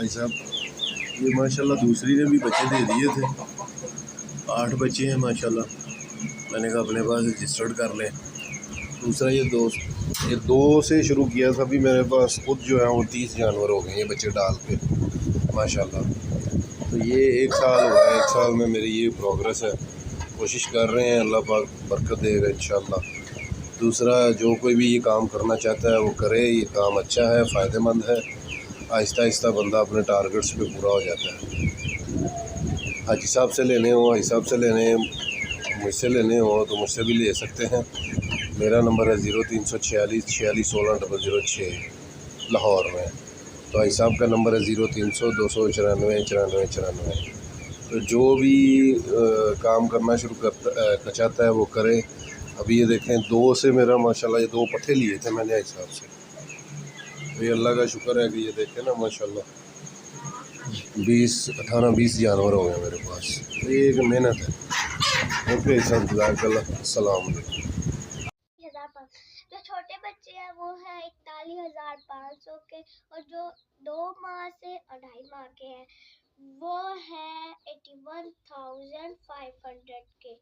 भाई साहब ये माशाल्लाह दूसरी ने भी बच्चे दे दिए थे। 8 बच्चे हैं माशाल्लाह। मैंने कहा अपने पास रजिस्टर्ड कर लें। दूसरा ये दो से शुरू किया था। अभी मेरे पास खुद जो है वो 30 जानवर हो गए ये बच्चे डाल के माशाल्लाह। तो ये 1 साल हुआ है। 1 साल में मेरी ये प्रोग्रेस है। कोशिश कर रहे हैं, अल्लाह पाक बरकत देगा इंशाल्लाह। दूसरा जो कोई भी ये काम करना चाहता है वो करे। ये काम अच्छा है, फ़ायदेमंद है। आहिस्ता आहिस्ता बंदा अपने टारगेट्स पे पूरा हो जाता है। हाजी साहब से लेने हो, हाजी साहब से लेने, मुझसे लेने हो तो मुझसे भी ले सकते हैं। मेरा नंबर है 0346 46 16 006 लाहौर में। तो हाजी साहब का नंबर है 0300 294 94 94। तो जो भी काम करना शुरू करता चाहता है वो करे। अभी ये देखें 2 से मेरा माशाल्लाह ये 2 पट्ठे लिए थे मैंने हाजी साहब से। तो ये अल्लाह का शुक्र है कि ये देखें ना माशाल्लाह 18-20 जानवर हो गए मेरे पास। तो ये एक मेहनत है। ओके सब सलाम। जो छोटे बच्चे हैं वो है 41,500 के, और जो 2 माह से 2.5 माह के हैं वो है 81,500 के।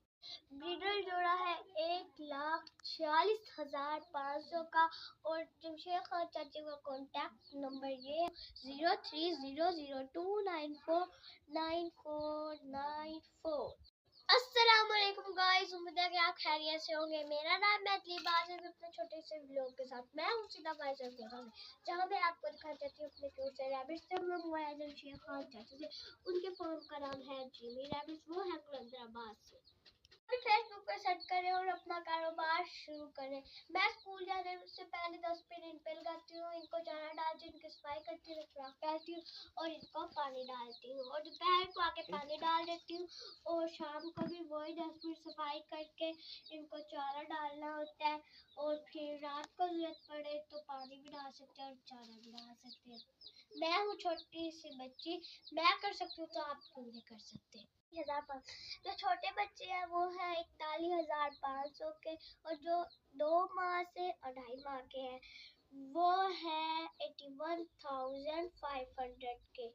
ब्रीडर जोड़ा है 1,46,500 का। और जमशेद खान चाची का कॉन्टैक्ट नंबर ये है 030002949494। अस्सलामुअलैकुम गाइस, उम्मीद है कि आप खैरियत से होंगे। मेरा नाम मैथिली बात है अपने छोटे से व्लॉग के साथ। मैं हूँ सीधा भाई साहब के साथ, जहाँ मैं आपको दिखाना चाहती हूँ अपने क्यूट से रैबिट्स से। हम लोग हुआ है जमशेद खान चाची से। उनके फार्म का नाम है जिमी रैबिट्स, वो है कलंदराबाद से। फेसबुक पे सर्च करें और अपना कारोबार शुरू करें। मैं स्कूल जाने से पहले 10 मिनट इन पे लगाती हूँ, इनको चारा डालती हूँ, इनकी सफाई करती हूँ, खुराक डालती हूँ और इनको पानी डालती हूँ। और दोपहर को आके पानी डाल देती हूँ और शाम को भी वही 10 मिनट सफाई करके इनको चारा डालना होता है। और फिर रात को जरूरत पड़े तो पानी भी डाल सकते हैं और चारा भी डाल सकते हैं। मैं हूँ छोटी सी बच्ची, मैं कर सकती हूँ तो आप क्यों नहीं कर सकते। जो छोटे बच्चे हैं वो है 41,500 के, और जो 2 माह से 2.5 माह के हैं वो है 81,500 के।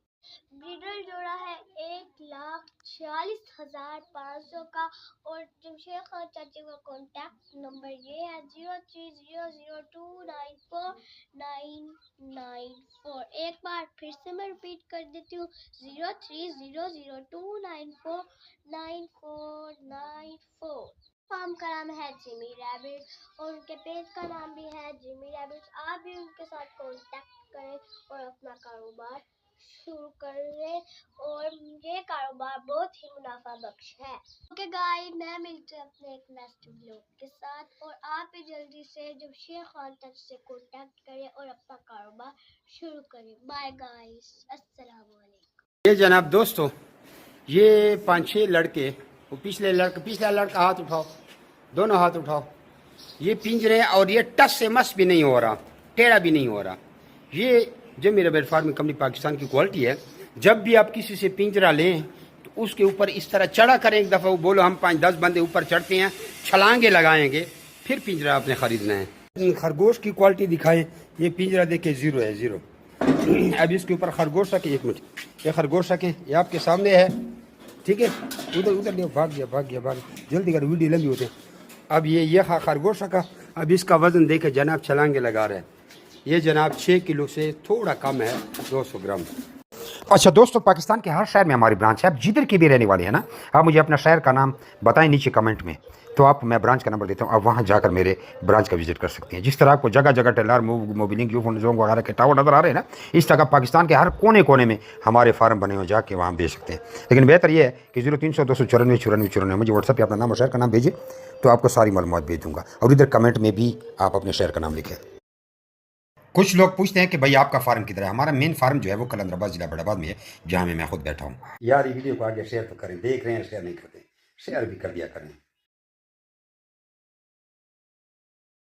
ब्रीडर जोड़ा है 1,46,500 का। और जमशेद खान चाची का कॉन्टैक्ट नंबर ये है 0300029494। एक बार फिर से मैं रिपीट कर देती हूँ 030002949494। फार्म का नाम है जिमी रैबिट और उनके पेज का नाम भी है जिमी रैबिट। आप भी उनके साथ कांटेक्ट करें और अपना कारोबार शुरू करें, और ये कारोबार बहुत ही मुनाफा बख्श है। ओके गाइस, मैं मिलती हूँ अपने एक नेक्स्ट व्लॉग के साथ। और आप भी जल्दी से जमशेद खान तक से कांटेक्ट करें और अपना कारोबार शुरू करें। बाय गाइस, अस्सलाम वालेकुम। ये जनाब दोस्तों, ये 5-6 लड़के, वो पिछला लड़का हाथ उठाओ, दोनों हाथ उठाओ। ये पिंजरे और ये टस से मस भी नहीं हो रहा, टेढ़ा भी नहीं हो रहा। ये Jimmy rabbit farming company Pakistan की क्वालिटी है। जब भी आप किसी से पिंजरा लें तो उसके ऊपर इस तरह चढ़ा करें। एक दफ़ा वो बोलो हम 5-10 बंदे ऊपर चढ़ते हैं, छलांगे लगाएंगे, फिर पिंजरा आपने खरीदना है। खरगोश की क्वालिटी दिखाएं। ये पिंजरा देखिए 0 है, 0। अब इसके ऊपर खरगोश रखें। 1 मिनट, ये खरगोश रखें, ये आपके सामने है, ठीक है। उधर नहीं, भाग गया, जल्दी कर, वीडियो लंबी होते। अब ये खरगोश रखा। अब इसका वजन देखे जनाब, छलांगे लगा रहे हैं। ये जनाब 6 किलो से थोड़ा कम है, 200 ग्राम। अच्छा दोस्तों, पाकिस्तान के हर शहर में हमारी ब्रांच है। आप जिधर की भी रहने वाले हैं ना, आप मुझे अपना शहर का नाम बताएं नीचे कमेंट में, तो आप मैं ब्रांच का नंबर देता हूँ। आप वहाँ जाकर मेरे ब्रांच का विजिट कर सकते हैं। जिस तरह आपको जगह जगह टेलर मोबिलिंग यूफोन जोंग वगैरह के टावर नजर आ रहे हैं ना, इस तरह पाकिस्तान के हर कोने कोने में हमारे फार्म बने हुए, जाके वहाँ बेच सकते हैं। लेकिन बेहतर ये है कि 0300 294 94 मुझे व्हाट्सएप पर अपना नाम और शहर का नाम भेजिए, तो आपको सारी मालूमात भेज दूँगा। और इधर कमेंट में भी आप अपने शहर का नाम लिखें। कुछ लोग पूछते हैं कि भाई आपका फार्म किधर है। हमारा मेन फार्म जो है वो कलंदराबाद जिला बड़ाबाद में है, जहाँ मैं खुद बैठा हूँ। यार ये वीडियो को आगे शेयर तो करें। देख रहे हैं शेयर नहीं करते, शेयर भी कर दिया करें।